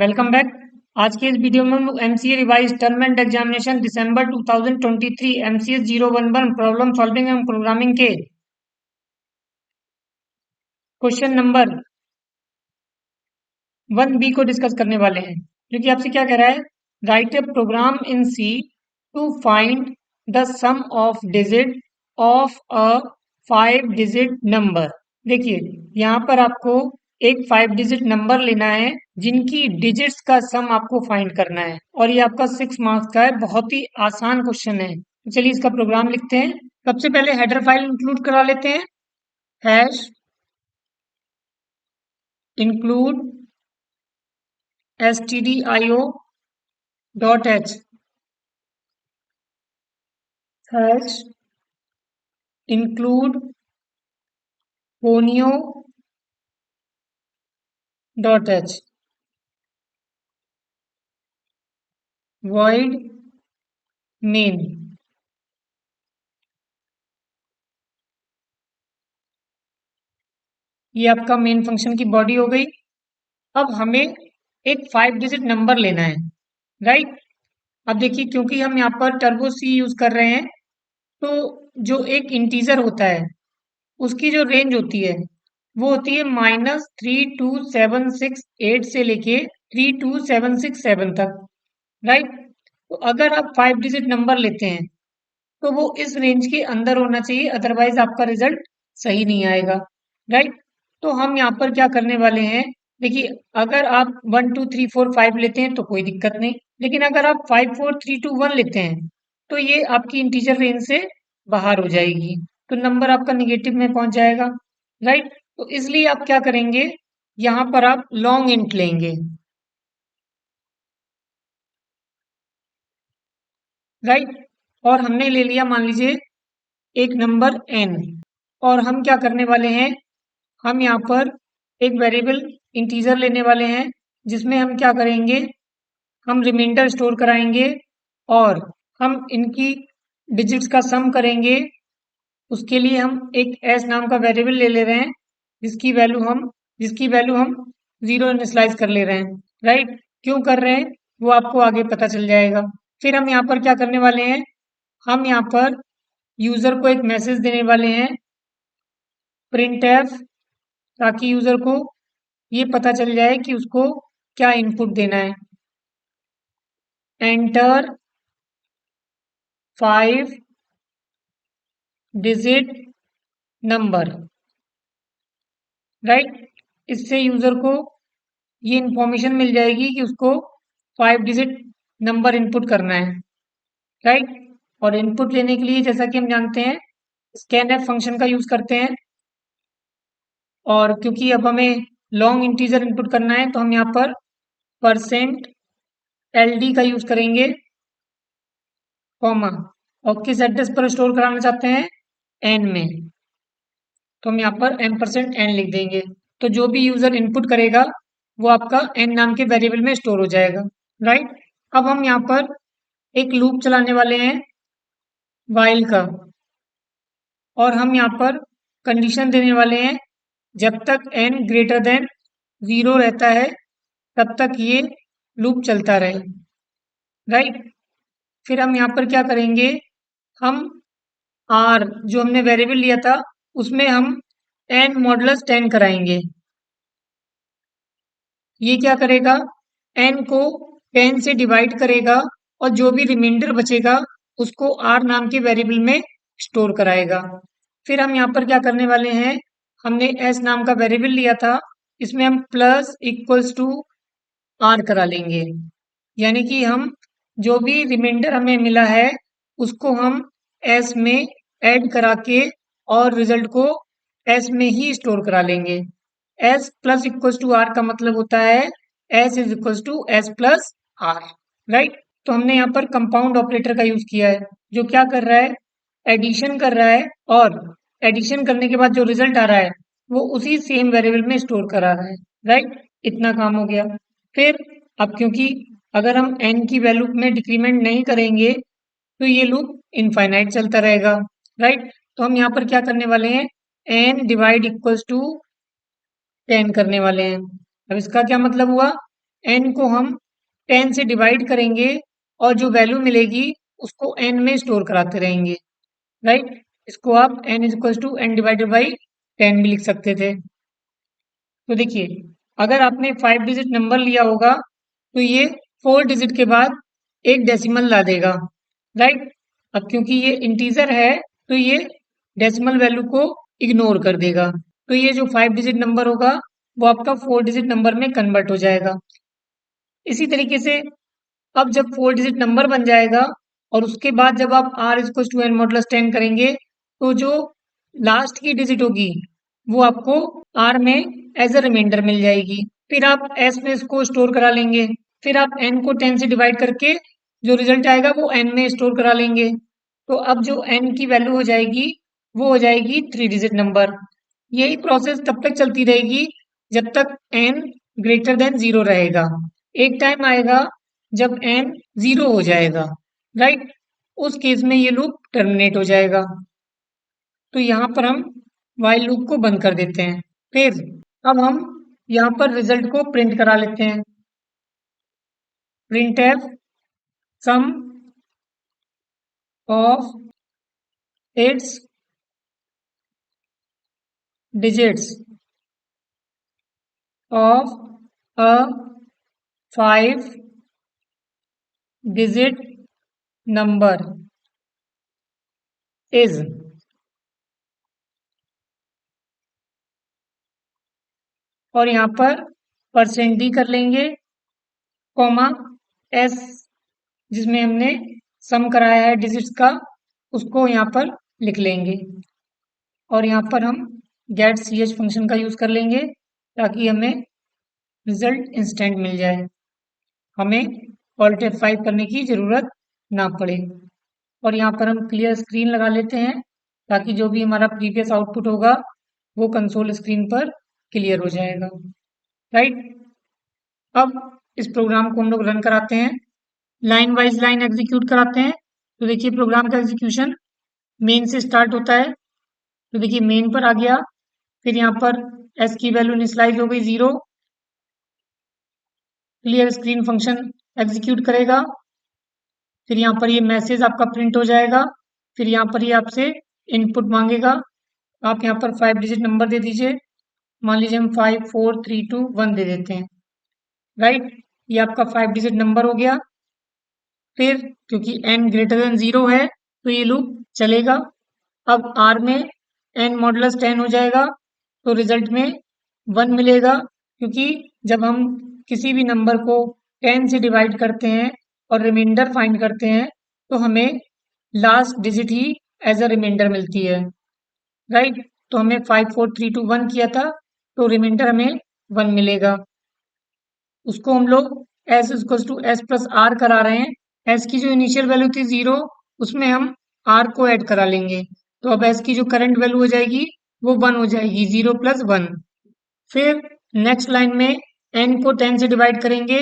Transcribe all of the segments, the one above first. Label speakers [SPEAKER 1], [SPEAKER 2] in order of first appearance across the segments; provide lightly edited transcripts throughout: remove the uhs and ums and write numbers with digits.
[SPEAKER 1] Welcome back. आज के इस वीडियो में हम MCA revise term and examination December 2023 MCS 011 problem solving and programming के क्वेश्चन नंबर 1B को डिस्कस करने वाले हैं, जो कि आपसे क्या कह रहा है, write a program in C to find the sum of digit of a 5 digit number. देखिए, यहाँ पर आपको एक 5 डिजिट नंबर लेना है जिनकी डिजिट्स का सम आपको फाइंड करना है, और ये आपका 6 मार्क्स का है। बहुत ही आसान क्वेश्चन है। तो चलिए इसका प्रोग्राम लिखते हैं। सबसे पहले हेडर फाइल इंक्लूड करा लेते हैं। Hash include stdio.h hash include conio.h void main। ये आपका मेन फंक्शन की बॉडी हो गई। अब हमें एक 5 डिजिट नंबर लेना है, राइट। अब देखिए, क्योंकि हम यहाँ पर टर्बो सी यूज कर रहे हैं, तो जो एक इंटीजर होता है उसकी जो रेंज होती है वो होती है -32768 से लेके 32767 तक, राइट। तो अगर आप 5 डिजिट नंबर लेते हैं तो वो इस रेंज के अंदर होना चाहिए, अदरवाइज आपका रिजल्ट सही नहीं आएगा, राइट। तो हम यहाँ पर क्या करने वाले हैं, देखिए, अगर आप 1 2 3 4 5 लेते हैं तो कोई दिक्कत नहीं, लेकिन अगर आप 5 4 3 2 1 लेते हैं तो ये आपकी इंटीजर रेंज से बाहर हो जाएगी, तो नंबर आपका निगेटिव में पहुंच जाएगा, राइट। तो इसलिए आप क्या करेंगे, यहाँ पर आप लॉन्ग इंट लेंगे, राइट। और हमने ले लिया, मान लीजिए, एक नंबर n, और हम क्या करने वाले हैं, हम यहाँ पर एक वेरिएबल इंटीजर लेने वाले हैं जिसमें हम क्या करेंगे, हम रिमाइंडर स्टोर कराएंगे और हम इनकी डिजिट्स का सम करेंगे। उसके लिए हम एक s नाम का वेरिएबल ले ले रहे हैं जिसकी वैल्यू हम 0 इनिशियलाइज कर ले रहे हैं, राइट। क्यों कर रहे हैं वो आपको आगे पता चल जाएगा। फिर हम यहाँ पर क्या करने वाले हैं, हम यहाँ पर यूजर को एक मैसेज देने वाले हैं, प्रिंट एफ, ताकि यूजर को ये पता चल जाए कि उसको क्या इनपुट देना है। Enter 5 digit number, right. इससे यूजर को ये इंफॉर्मेशन मिल जाएगी कि उसको 5 डिजिट नंबर इनपुट करना है, राइट। और इनपुट लेने के लिए, जैसा कि हम जानते हैं, स्कैनएफ फंक्शन का यूज करते हैं। और क्योंकि अब हमें लॉन्ग इंटीजर इनपुट करना है तो हम यहाँ पर %LD का यूज करेंगे, कॉमा, और किस एड्रेस पर स्टोर कराना चाहते हैं, एन में, तो हम यहाँ पर %n लिख देंगे। तो जो भी यूजर इनपुट करेगा वो आपका n नाम के वेरिएबल में स्टोर हो जाएगा, राइट। अब हम यहाँ पर एक लूप चलाने वाले हैं वाइल का, और हम यहाँ पर कंडीशन देने वाले हैं, जब तक n ग्रेटर देन 0 रहता है तब तक ये लूप चलता रहे, राइट। फिर हम यहाँ पर क्या करेंगे, हम r जो हमने वेरिएबल लिया था उसमें हम n मॉडुलस 10 कराएंगे। ये क्या करेगा, n को 10 से डिवाइड करेगा और जो भी रिमाइंडर बचेगा उसको r नाम के वेरिएबल में स्टोर कराएगा। फिर हम यहाँ पर क्या करने वाले हैं, हमने s नाम का वेरिएबल लिया था, इसमें हम प्लस इक्वल्स टू r करा लेंगे, यानी कि हम जो भी रिमाइंडर हमें मिला है उसको हम s में ऐड करा के और रिजल्ट को s में ही स्टोर करा लेंगे। s plus equals to r का मतलब होता है s is equals to s plus r, right. तो हमने यहाँ पर कंपाउंड ऑपरेटर का यूज किया है, जो क्या कर रहा है, एडिशन कर रहा है, और एडिशन करने के बाद जो रिजल्ट आ रहा है वो उसी सेम वेरिएबल में स्टोर करा रहा है, राइट। इतना काम हो गया। फिर अब क्योंकि अगर हम n की वैल्यू में डिक्रीमेंट नहीं करेंगे तो ये लूप इनफाइनाइट चलता रहेगा, राइट। तो हम यहाँ पर क्या करने वाले हैं, n डिवाइड इक्वल्स टू 10 करने वाले हैं। अब इसका क्या मतलब हुआ, n को हम 10 से डिवाइड करेंगे और जो वैल्यू मिलेगी उसको n में स्टोर कराते रहेंगे, राइट। इसको आप n is equal to n divided by 10 भी लिख सकते थे। तो देखिए, अगर आपने 5 डिजिट नंबर लिया होगा तो ये 4 डिजिट के बाद एक डेसिमल ला देगा, राइट। अब क्योंकि ये इंटीजर है तो ये डेसिमल वैल्यू को इग्नोर कर देगा, तो ये जो 5 डिजिट नंबर होगा वो आपका 4 डिजिट नंबर में कन्वर्ट हो जाएगा। इसी तरीके से अब जब 4 डिजिट नंबर बन जाएगा और उसके बाद जब आप r equal to n modulus 10 करेंगे तो जो लास्ट की डिजिट होगी वो आपको r में एज अ रिमाइंडर मिल जाएगी। फिर आप s में इसको स्टोर करा लेंगे, फिर आप n को 10 से डिवाइड करके जो रिजल्ट आएगा वो n में स्टोर करा लेंगे। तो अब जो n की वैल्यू हो जाएगी वो हो जाएगी 3 डिजिट नंबर। यही प्रोसेस तब तक चलती रहेगी जब तक n ग्रेटर देन 0 रहेगा। एक टाइम आएगा जब n 0 हो जाएगा, राइट। उस केस में ये लूप टर्मिनेट हो जाएगा। तो यहाँ पर हम while लूप को बंद कर देते हैं। फिर अब हम यहाँ पर रिजल्ट को प्रिंट करा लेते हैं। Printf sum of its digits of a 5 digit number is, और यहाँ पर %d कर लेंगे, कॉमा s जिसमें हमने सम कराया है डिजिट्स का उसको यहाँ पर लिख लेंगे, और यहाँ पर हम गेट ch फंक्शन का यूज कर लेंगे ताकि हमें रिजल्ट इंस्टेंट मिल जाए, हमें ऑल्ट F5 करने की जरूरत ना पड़े। और यहाँ पर हम क्लियर स्क्रीन लगा लेते हैं ताकि जो भी हमारा प्रीवियस आउटपुट होगा वो कंसोल स्क्रीन पर क्लियर हो जाएगा, राइट। अब इस प्रोग्राम को हम लोग रन कराते हैं, लाइन वाइज लाइन एग्जीक्यूट कराते हैं। तो देखिए प्रोग्राम का एग्जीक्यूशन मेन से स्टार्ट होता है। तो देखिए मेन पर आ गया, फिर यहाँ पर s की वैल्यू इनिशियलाइज हो गई 0, क्लियर स्क्रीन फंक्शन एग्जीक्यूट करेगा, फिर यहाँ पर ये मैसेज आपका प्रिंट हो जाएगा, फिर यहाँ पर ये आपसे इनपुट मांगेगा, आप यहाँ पर 5 डिजिट नंबर दे दीजिए, मान लीजिए हम 5 4 3 2 1 दे देते हैं, राइट। ये आपका 5 डिजिट नंबर हो गया। फिर क्योंकि n ग्रेटर देन 0 है तो ये लूप चलेगा। अब r में n मॉडुलस 10 हो जाएगा तो रिजल्ट में 1 मिलेगा, क्योंकि जब हम किसी भी नंबर को 10 से डिवाइड करते हैं और रिमाइंडर फाइंड करते हैं तो हमें लास्ट डिजिट ही एज अ रिमाइंडर मिलती है, राइट। तो हमें 5 4 3 2 1 किया था तो रिमाइंडर हमें 1 मिलेगा। उसको हम लोग s equal to s plus r करा रहे हैं। s की जो इनिशियल वैल्यू थी 0 उसमें हम r को ऐड करा लेंगे, तो अब s की जो करंट वैल्यू हो जाएगी वो 1 हो जाएगी, 0 प्लस 1। फिर नेक्स्ट लाइन में n को 10 से डिवाइड करेंगे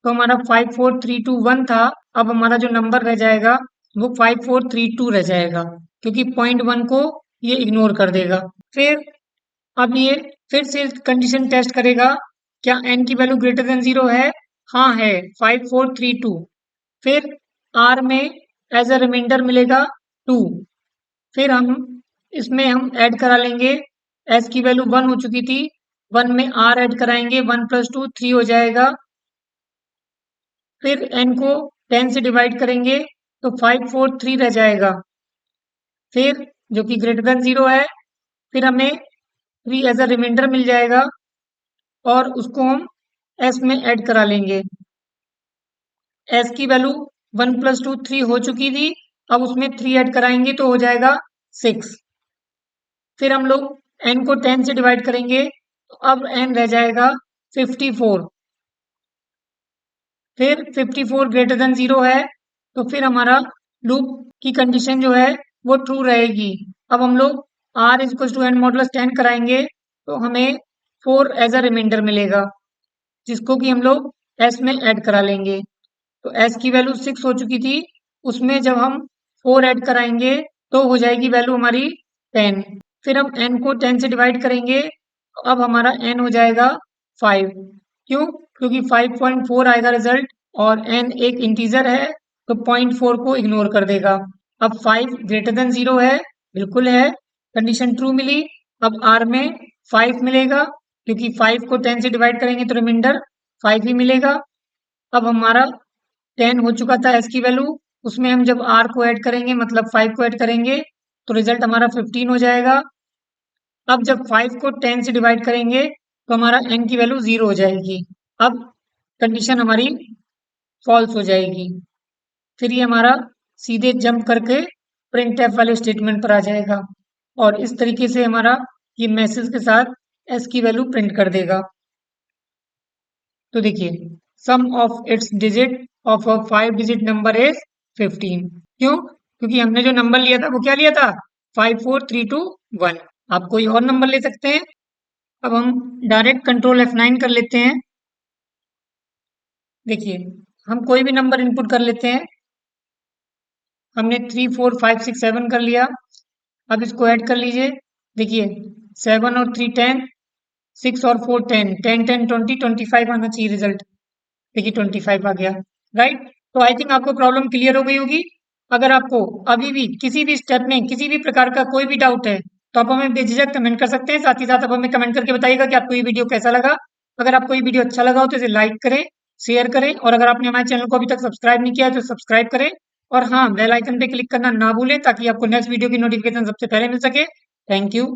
[SPEAKER 1] तो हमारा 5 4 3 2 1 था, अब हमारा जो नंबर रह जाएगा वो 5 4 3 2 रह जाएगा, क्योंकि 0.1 को ये इग्नोर कर देगा। फिर अब ये फिर से कंडीशन टेस्ट करेगा, क्या n की वैल्यू ग्रेटर देन 0 है? हाँ है, 5 4 3 2। फिर r में एज अ रिमाइंडर मिलेगा 2, फिर हम इसमें हम ऐड करा लेंगे, s की वैल्यू 1 हो चुकी थी, 1 में r ऐड कराएंगे, 1 प्लस 2 3 हो जाएगा। फिर n को 10 से डिवाइड करेंगे तो 5 4 3 रह जाएगा, फिर जो कि ग्रेटर देन 0 है, फिर हमें 3 एज अ रिमाइंडर मिल जाएगा और उसको हम s में ऐड करा लेंगे। s की वैल्यू 1 प्लस 2 3 हो चुकी थी, अब उसमें 3 ऐड कराएंगे तो हो जाएगा 6। फिर हम लोग n को 10 से डिवाइड करेंगे तो अब n रह जाएगा 54। फिर 54 ग्रेटर देन 0 है तो फिर हमारा लूप की कंडीशन जो है वो ट्रू रहेगी। अब हम लोग r equal to n modulus 10 कराएंगे तो हमें 4 एज अ रिमाइंडर मिलेगा, जिसको कि हम लोग s में ऐड करा लेंगे। तो s की वैल्यू 6 हो चुकी थी, उसमें जब हम 4 ऐड कराएंगे तो हो जाएगी वैल्यू हमारी 10। फिर हम n को 10 से डिवाइड करेंगे तो अब हमारा n हो जाएगा 5। क्यों? क्योंकि 5.4 आएगा रिजल्ट और n एक इंटीजर है तो 0.4 को इग्नोर कर देगा। अब 5 ग्रेटर देन 0 है, बिल्कुल है, कंडीशन ट्रू मिली। अब r में 5 मिलेगा क्योंकि 5 को 10 से डिवाइड करेंगे तो रिमाइंडर 5 ही मिलेगा। अब हमारा 10 हो चुका था s की वैल्यू, उसमें हम जब r को ऐड करेंगे मतलब 5 को ऐड करेंगे तो रिजल्ट हमारा 15 हो जाएगा। अब जब 5 को 10 से डिवाइड करेंगे तो हमारा n की वैल्यू 0 हो जाएगी। अब कंडीशन हमारी फॉल्स हो जाएगी। फिर ये हमारा सीधे जंप करके प्रिंटफ वाले स्टेटमेंट पर आ जाएगा और इस तरीके से हमारा ये मैसेज के साथ s की वैल्यू प्रिंट कर देगा। तो देखिए, sum of its digit of a 5 digit number is 15। क्यों? क्योंकि हमने जो नंबर लिया था वो क्या लिया था? 54321। आप कोई और नंबर ले सकते हैं। अब हम डायरेक्ट कंट्रोल F9 कर लेते हैं। देखिए, हम कोई भी नंबर इनपुट कर लेते हैं। हमने 3 4 5 6 7 कर लिया। अब इसको ऐड कर लीजिए। देखिए, 7 और 3 10, 6 और 4 10, 10 10 20 25 आना चाहिए रिजल्ट। देखिए 25 आ गया, राइट। तो आई थिंक आपको प्रॉब्लम क्लियर हो गई होगी। अगर आपको अभी भी किसी भी स्टेप में किसी भी प्रकार का कोई भी डाउट है तो आप हमें बेझिझक कमेंट कर सकते हैं। साथ ही साथ आप हमें कमेंट करके बताइएगा कि आपको ये वीडियो कैसा लगा। अगर आपको ये वीडियो अच्छा लगा हो तो इसे लाइक करें, शेयर करें और अगर आपने हमारे चैनल को अभी तक सब्सक्राइब नहीं किया है तो सब्सक्राइब करें और हाँ, बेल आइकन पे क्लिक करना ना भूलें ताकि आपको नेक्स्ट वीडियो की नोटिफिकेशन सबसे पहले मिल सके। Thank you.